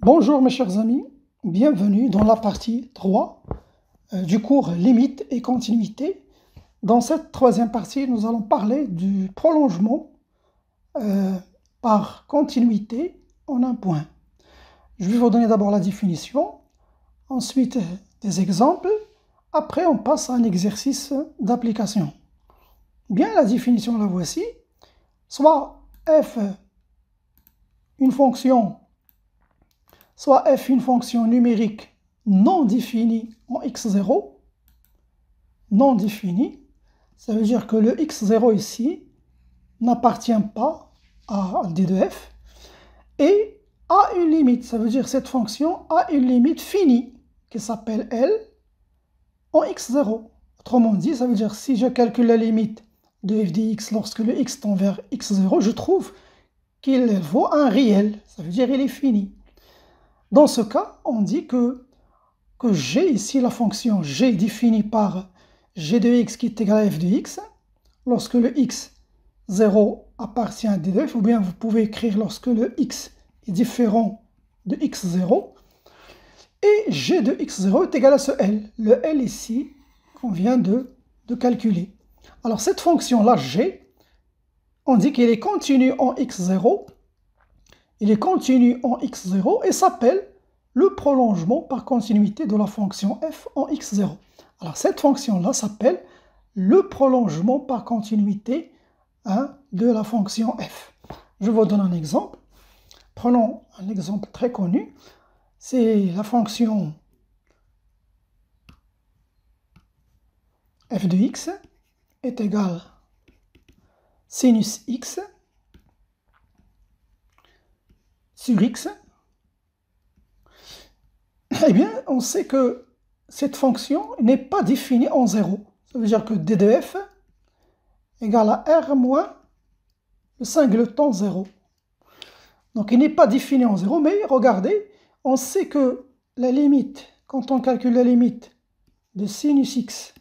Bonjour mes chers amis, bienvenue dans la partie 3 du cours Limites et continuité. Dans cette troisième partie, nous allons parler du prolongement par continuité en un point. Je vais vous donner d'abord la définition, ensuite des exemples, après on passe à un exercice d'application. Bien, la définition la voici, soit f une fonction numérique non définie en x0, non définie, ça veut dire que le x0 ici n'appartient pas à d de f, et a une limite, ça veut dire que cette fonction a une limite finie, qui s'appelle L, en x0. Autrement dit, ça veut dire que si je calcule la limite de f de x lorsque le x tend vers x0, je trouve qu'il vaut un réel, ça veut dire qu'il est fini. Dans ce cas, on dit que g, ici la fonction g définie par g de x qui est égal à f de x, lorsque le x0 appartient à d de f, ou bien vous pouvez écrire lorsque le x est différent de x0, et g de x0 est égal à ce L, le L ici qu'on vient de calculer. Alors cette fonction-là, g, on dit qu'il est continu en x0, il est continu en x0 et s'appelle le prolongement par continuité de la fonction f en x0. Alors cette fonction-là s'appelle le prolongement par continuité de la fonction f. Je vous donne un exemple. Prenons un exemple très connu. C'est la fonction f de x est égale sinus x sur x. Eh bien, on sait que cette fonction n'est pas définie en 0. Ça veut dire que d de f égale à r moins le singleton 0. Donc, il n'est pas défini en 0, mais regardez, on sait que la limite, quand on calcule la limite de sinus x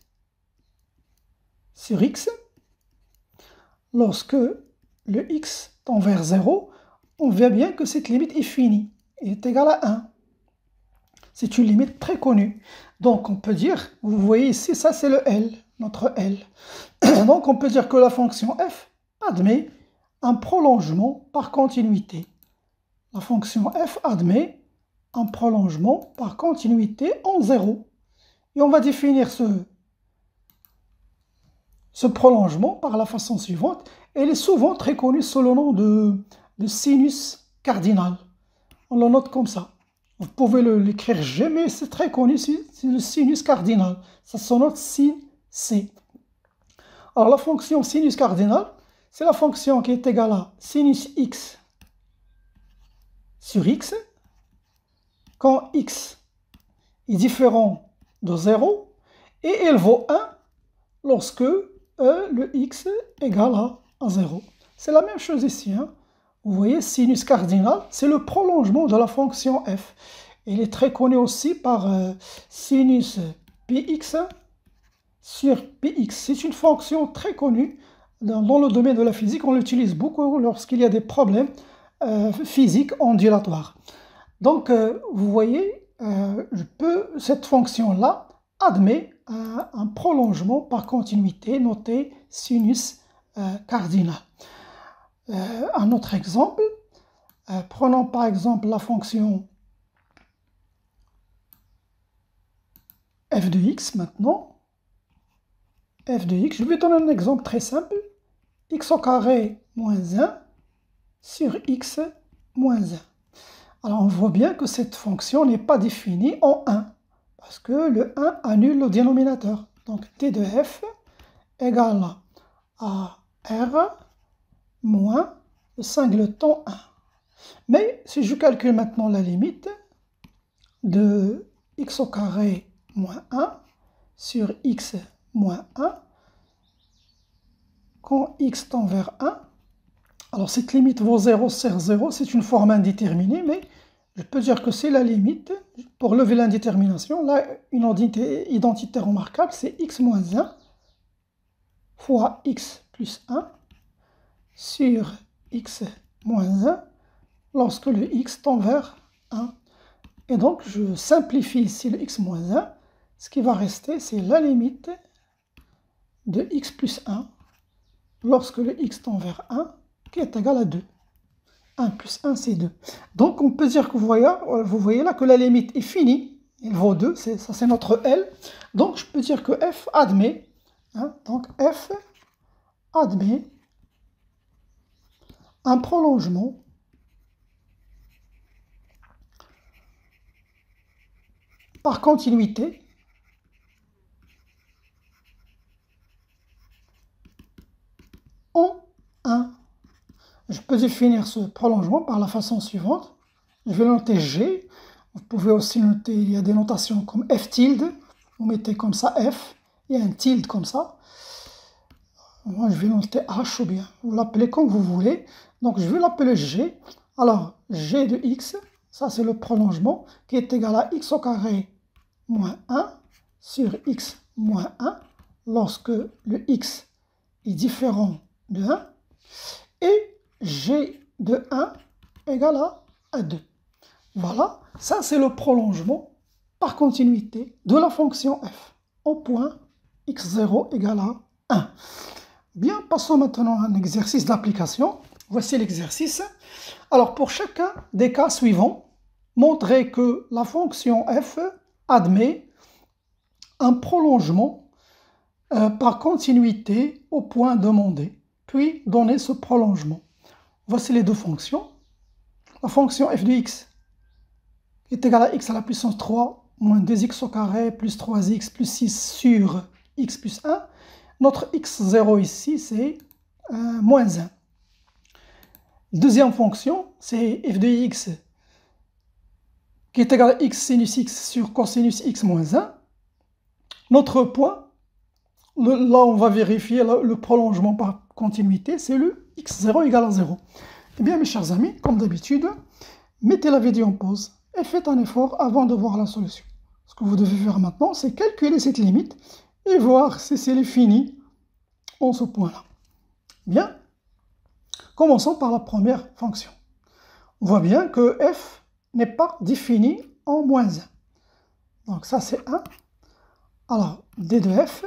sur x, lorsque le x tend vers 0, on voit bien que cette limite est finie, elle est égale à 1. C'est une limite très connue. Donc on peut dire, vous voyez ici, ça c'est le L, notre L. Donc on peut dire que la fonction f admet un prolongement par continuité. La fonction f admet un prolongement par continuité en 0. Et on va définir ce prolongement par la façon suivante. Elle est souvent très connue sous le nom de sinus cardinal. On le note comme ça. Vous pouvez l'écrire G, mais c'est très connu, c'est le sinus cardinal. Ça se note sin C. Alors la fonction sinus cardinal, c'est la fonction qui est égale à sinus x sur x, quand x est différent de 0, et elle vaut 1 lorsque le x est égal à 0. C'est la même chose ici, hein. Vous voyez, sinus cardinal, c'est le prolongement de la fonction f. Il est très connu aussi par sinus px sur px. C'est une fonction très connue dans le domaine de la physique. On l'utilise beaucoup lorsqu'il y a des problèmes physiques ondulatoires. Donc, vous voyez, cette fonction-là admet un prolongement par continuité noté sinus cardinal. Un autre exemple, prenons par exemple la fonction f de x maintenant. F de x, je vais donner un exemple très simple. X au carré moins 1 sur x moins 1. Alors on voit bien que cette fonction n'est pas définie en 1, parce que le 1 annule le dénominateur. Donc d de f égale à r moins le singleton 1. Mais si je calcule maintenant la limite de x au carré moins 1 sur x moins 1, quand x tend vers 1, alors cette limite vaut 0 sur 0, c'est une forme indéterminée, mais je peux dire que c'est la limite. Pour lever l'indétermination, là, une identité remarquable, c'est x moins 1 fois x plus 1 sur x moins 1 lorsque le x tend vers 1. Et donc, je simplifie ici le x moins 1. Ce qui va rester, c'est la limite de x plus 1 lorsque le x tend vers 1, qui est égal à 2. 1 plus 1, c'est 2. Donc, on peut dire que vous voyez là que la limite est finie. Il vaut 2, ça c'est notre L. Donc, je peux dire que f admet, donc f admet un prolongement par continuité en 1. Je peux définir ce prolongement par la façon suivante. Je vais noter G. Vous pouvez aussi noter, il y a des notations comme F tilde. Vous mettez comme ça F. Il y a un tilde comme ça. Moi, je vais noter H ou bien. Vous l'appelez comme vous voulez. Donc, je vais l'appeler G. Alors, G de X, ça c'est le prolongement qui est égal à X au carré moins 1 sur X moins 1 lorsque le X est différent de 1. Et G de 1 égale à 2. Voilà, ça c'est le prolongement par continuité de la fonction f au point x0 égale à 1. Bien, passons maintenant à un exercice d'application. Voici l'exercice. Alors, pour chacun des cas suivants, montrez que la fonction f admet un prolongement par continuité au point demandé, puis donner ce prolongement. Voici les deux fonctions. La fonction f de x est égale à x à la puissance 3 moins 2x au carré plus 3x plus 6 sur x plus 1. Notre x0 ici, c'est moins 1. Deuxième fonction, c'est f de x qui est égal à x sinus x sur cosinus x moins 1. Notre point, là on va vérifier le prolongement par continuité, c'est le x0 égale à 0. Eh bien mes chers amis, comme d'habitude, mettez la vidéo en pause et faites un effort avant de voir la solution. Ce que vous devez faire maintenant, c'est calculer cette limite et voir si c'est fini en ce point-là. Bien, commençons par la première fonction. On voit bien que f n'est pas défini en moins 1. Donc ça c'est 1. Alors, d de f,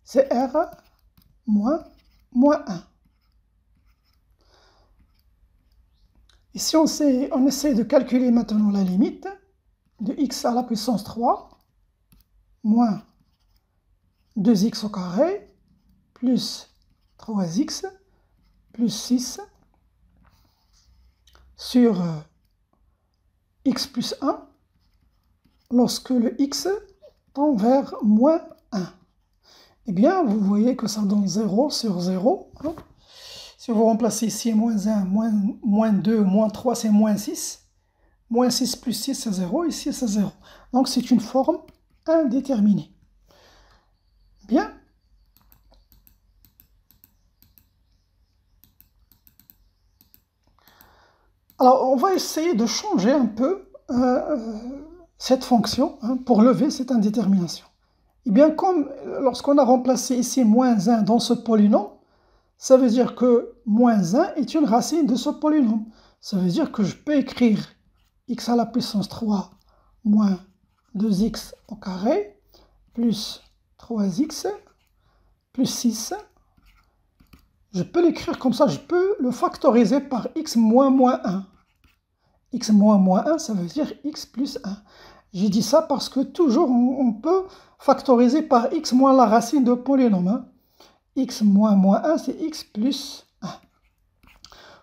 c'est r moins 1. Ici, on essaie de calculer maintenant la limite de x à la puissance 3 moins 2x au carré plus 3x plus 6 sur x plus 1 lorsque le x tend vers moins 1. Eh bien, vous voyez que ça donne 0 sur 0. Si vous remplacez ici moins 1, moins 2, moins 3, c'est moins 6. Moins 6 plus 6, c'est 0. Ici, c'est 0. Donc, c'est une forme indéterminée. Bien. Alors, on va essayer de changer un peu cette fonction pour lever cette indétermination. Eh bien, comme lorsqu'on a remplacé ici moins 1 dans ce polynôme, ça veut dire que moins 1 est une racine de ce polynôme. Ça veut dire que je peux écrire x à la puissance 3 moins 2x au carré plus 3x plus 6. Je peux l'écrire comme ça, je peux le factoriser par x moins 1. X moins 1, ça veut dire x plus 1. J'ai dit ça parce que toujours on peut factoriser par x moins la racine de polynôme. X moins 1, c'est x plus 1.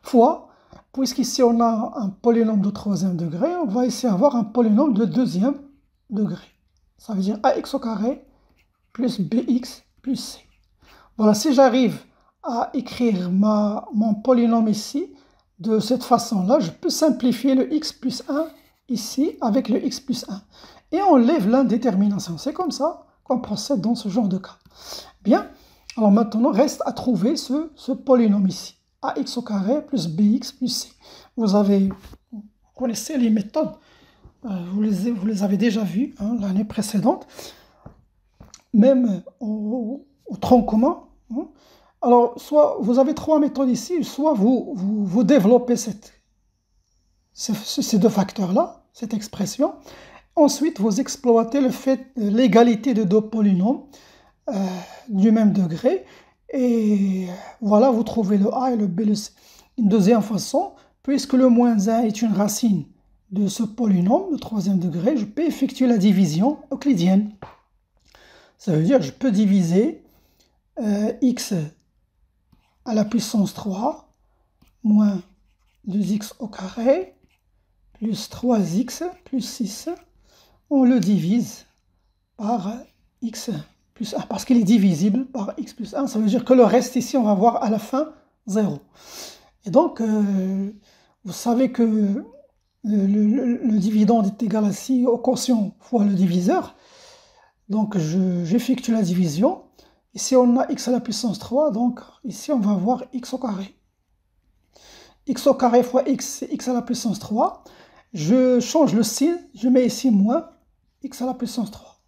Fois, puisqu'ici on a un polynôme de troisième degré, on va ici avoir un polynôme de deuxième degré. Ça veut dire ax au carré plus bx plus c. Voilà, si j'arrive à écrire mon polynôme ici, de cette façon-là, je peux simplifier le x plus 1 ici avec le x plus 1. Et on lève l'indétermination. C'est comme ça qu'on procède dans ce genre de cas. Bien, alors maintenant, reste à trouver ce polynôme ici. Ax au carré plus bx plus c. Vous connaissez les méthodes, vous les avez déjà vues l'année précédente, même au tronc commun. Alors, soit vous avez trois méthodes ici, soit vous développez ces deux facteurs-là, cette expression. Ensuite, vous exploitez l'égalité de deux polynômes du même degré. Et voilà, vous trouvez le A et le B, le C. Une deuxième façon, puisque le moins 1 est une racine de ce polynôme de troisième degré, je peux effectuer la division euclidienne. Ça veut dire que je peux diviser x à la puissance 3 moins 2x au carré plus 3x plus 6. On le divise par x plus 1, parce qu'il est divisible par x plus 1. Ça veut dire que le reste ici, on va voir à la fin 0. Et donc, vous savez que le dividende est égal à 6 au quotient fois le diviseur. Donc, j'effectue la division. Ici, on a x à la puissance 3. Donc, ici, on va avoir x au carré. X au carré fois x, c'est x à la puissance 3. Je change le signe. Je mets ici moins x à la puissance 3.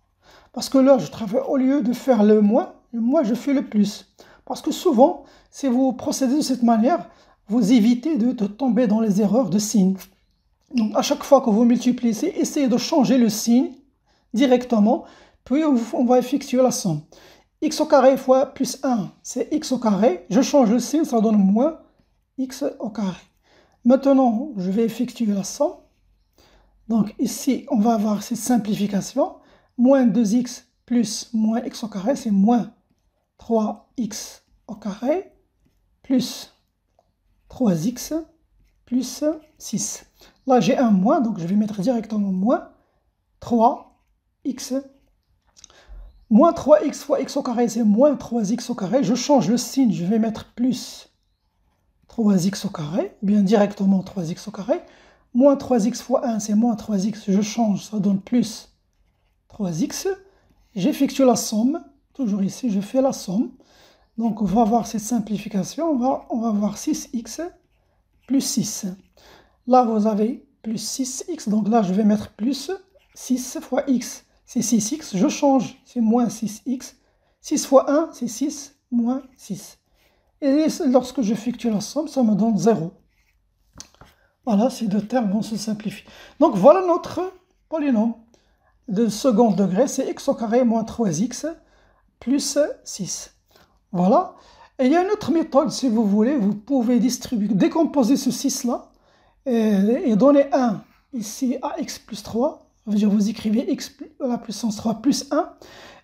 Parce que là, je travaille, au lieu de faire le moins, je fais le plus. Parce que souvent, si vous procédez de cette manière, vous évitez de tomber dans les erreurs de signe. Donc, à chaque fois que vous multipliez, essayez de changer le signe directement, puis on va effectuer la somme. X au carré fois plus 1, c'est x au carré. Je change le signe, ça donne moins x au carré. Maintenant, je vais effectuer la somme. Donc ici, on va avoir cette simplification. Moins 2x plus moins x au carré, c'est moins 3x au carré plus 3x plus 6. Là, j'ai un moins, donc je vais mettre directement moins 3x. Moins 3x fois x au carré, c'est moins 3x au carré. Je change le signe, je vais mettre plus 3x au carré, ou bien directement 3x au carré. Moins 3x fois 1, c'est moins 3x, je change, ça donne plus 3x. J'effectue la somme, toujours ici, je fais la somme. Donc, on va avoir cette simplification, on va avoir 6x plus 6. Là, vous avez plus 6x, donc là, je vais mettre plus 6 fois x, c'est 6x, je change, c'est moins 6x. 6 fois 1, c'est 6, moins 6. Et lorsque j'effectue la somme, ça me donne 0. Voilà, ces deux termes vont se simplifier. Donc, voilà notre polynôme de second degré, c'est x au carré moins 3x plus 6. Voilà. Et il y a une autre méthode, si vous voulez, vous pouvez décomposer ce 6-là et donner 1 ici à x plus 3. Ça veut dire vous écrivez x à la puissance 3 plus 1.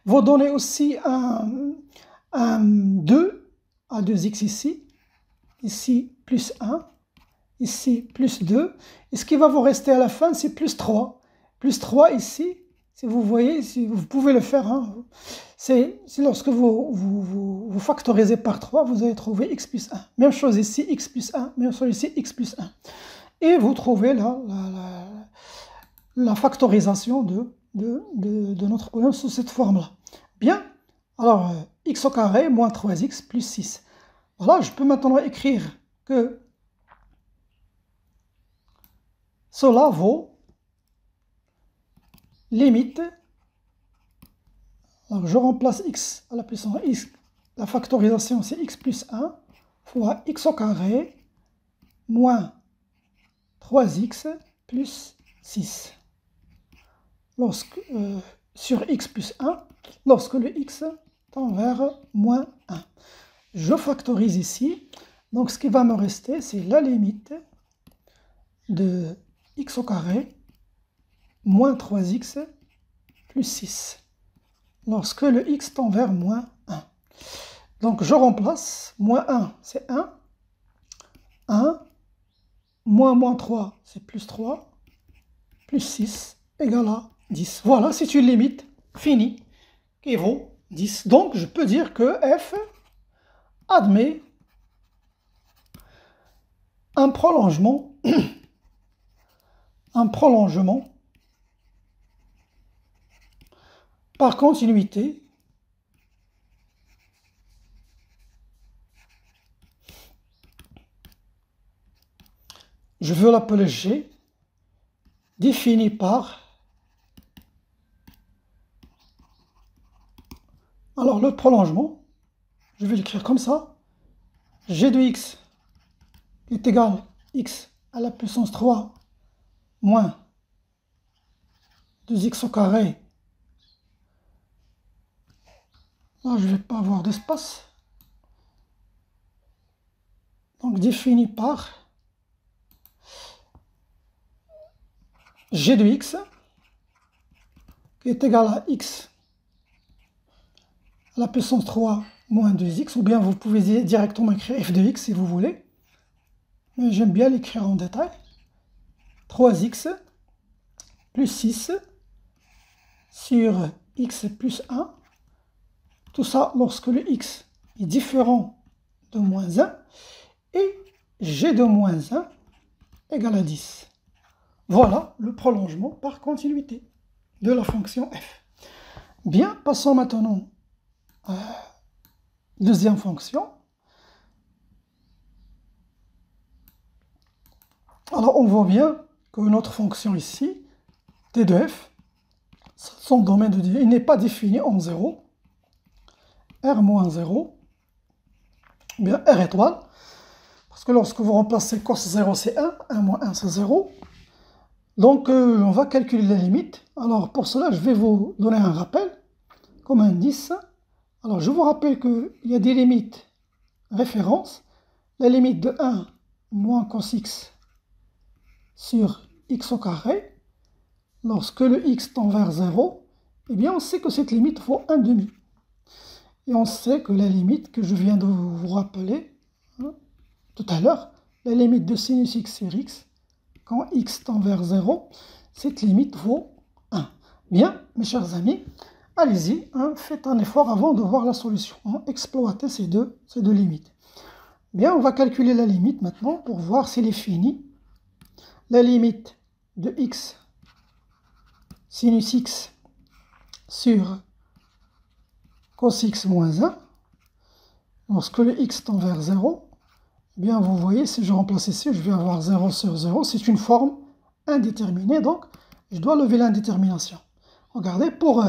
Vous donnez aussi un 2 à 2x ici plus 1, ici plus 2. Et ce qui va vous rester à la fin, c'est plus 3. Plus 3 ici, si vous voyez, si vous pouvez le faire, hein, c'est lorsque vous factorisez par 3, vous allez trouver x plus 1. Même chose ici, x plus 1, même chose ici, x plus 1. Et vous trouvez là la factorisation de notre polynôme sous cette forme-là. Bien, alors x au carré moins 3x plus 6. Voilà, je peux maintenant écrire que cela vaut limite. Alors je remplace x à la puissance x, la factorisation c'est x plus 1 fois x au carré moins 3x plus 6. Sur x plus 1, lorsque le x tend vers moins 1. Je factorise ici, donc ce qui va me rester, c'est la limite de x au carré moins 3x plus 6, lorsque le x tend vers moins 1. Donc je remplace, moins 1 c'est 1, 1, moins 3 c'est plus 3, plus 6 égale à 10. Voilà, c'est une limite finie qui vaut 10. Donc je peux dire que f admet un prolongement par continuité je veux l'appeler G, défini par, alors le prolongement, je vais l'écrire comme ça, G de x est égal à x à la puissance 3 moins 2x au carré. Là, je ne vais pas avoir d'espace. Donc, défini par g de x, qui est égal à x à la puissance 3 moins 2x, ou bien vous pouvez directement écrire f de x si vous voulez. Mais j'aime bien l'écrire en détail. 3x plus 6 sur x plus 1. Tout ça lorsque le x est différent de moins 1 et g de moins 1 égale à 10. Voilà le prolongement par continuité de la fonction f. Bien, passons maintenant à la deuxième fonction. Alors on voit bien que notre fonction ici, t de f, son domaine de il n'est pas défini en 0, r moins 0, bien r étoile, parce que lorsque vous remplacez cos 0 c'est 1, 1 moins 1 c'est 0, donc on va calculer la limite. Alors pour cela je vais vous donner un rappel, comme indice. Alors je vous rappelle qu'il y a des limites références, la limite de 1 moins cos x sur x au carré, lorsque le x tend vers 0, eh bien on sait que cette limite vaut 1 demi. Et on sait que la limite que je viens de vous rappeler tout à l'heure, la limite de sinus x sur x, quand x tend vers 0, cette limite vaut 1. Bien, mes chers amis, allez-y, faites un effort avant de voir la solution. Exploitez ces deux limites. Bien, on va calculer la limite maintenant pour voir s'il est fini. La limite de x sinus x sur cos x moins 1, lorsque le x tend vers 0, eh bien vous voyez, si je remplace ici, je vais avoir 0 sur 0, c'est une forme indéterminée, donc je dois lever l'indétermination. Regardez, pour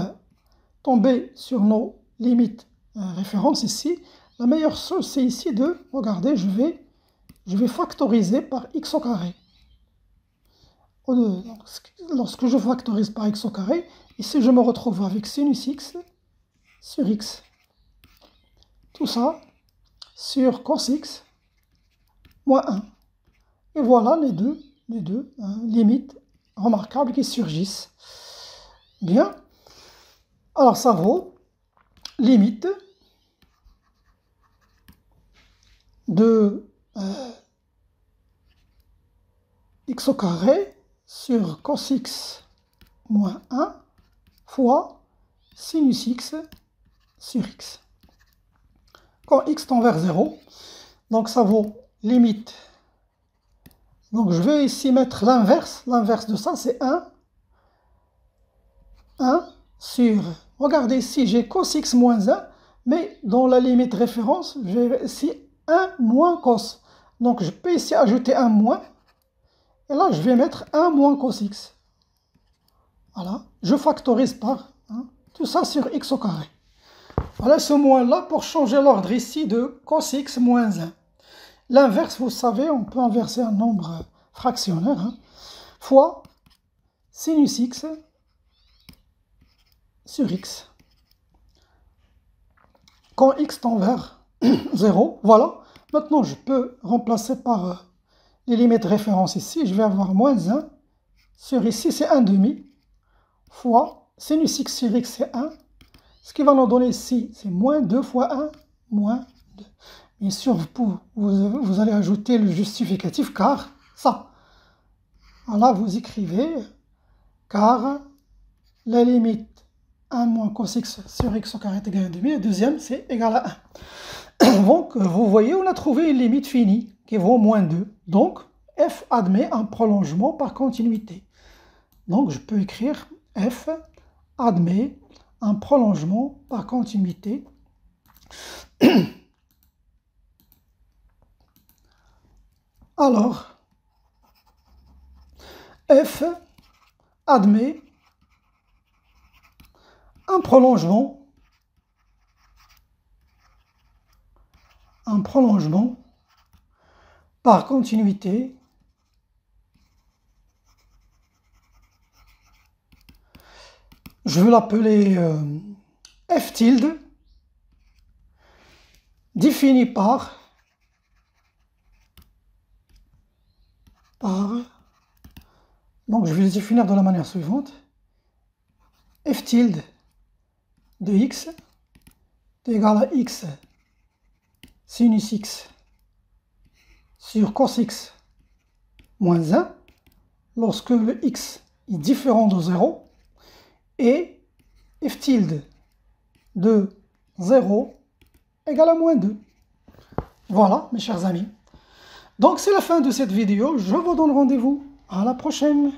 tomber sur nos limites références ici, la meilleure chose c'est ici de, regardez, je vais factoriser par x au carré. Lorsque je factorise par x au carré, ici je me retrouve avec sinus x sur x. Tout ça sur cos x moins 1. Et voilà les deux limites remarquables qui surgissent. Bien. Alors ça vaut limite de x au carré sur cos x moins 1 fois sinus x sur x. Quand x tend vers 0, donc ça vaut limite. Donc je vais ici mettre l'inverse. L'inverse de ça, c'est 1 sur... Regardez ici, j'ai cos x moins 1, mais dans la limite référence, j'ai ici 1 moins cos. Donc je peux ici ajouter un moins. Et là, je vais mettre 1 moins cos x. Voilà. Je factorise par tout ça sur x au carré. Voilà ce moins-là pour changer l'ordre ici de cos x moins 1. L'inverse, vous savez, on peut inverser un nombre fractionnaire, fois sinus x sur x. Quand x tend vers 0, voilà. Maintenant, je peux remplacer par les limites références ici. Je vais avoir moins 1 sur ici, c'est 1 demi, fois sinus x sur x, c'est 1. Ce qui va nous donner ici, c'est moins 2 fois 1, moins 2. Bien sûr, vous allez ajouter le justificatif car ça. Voilà, vous écrivez car la limite 1 moins cos x sur x au carré est égal à 1,5. Et deuxième, c'est égal à 1. Donc, vous voyez, on a trouvé une limite finie qui vaut moins 2. Donc, f admet un prolongement par continuité. Donc, je peux écrire f admet un prolongement par continuité. Alors, f admet un prolongement par continuité je vais l'appeler f tilde défini par donc je vais le définir de la manière suivante. F tilde de x est égal à x sinus x sur cos x moins 1 lorsque le x est différent de 0 et f tilde de 0 égale à moins 2. Voilà, mes chers amis. Donc c'est la fin de cette vidéo. Je vous donne rendez-vous à la prochaine.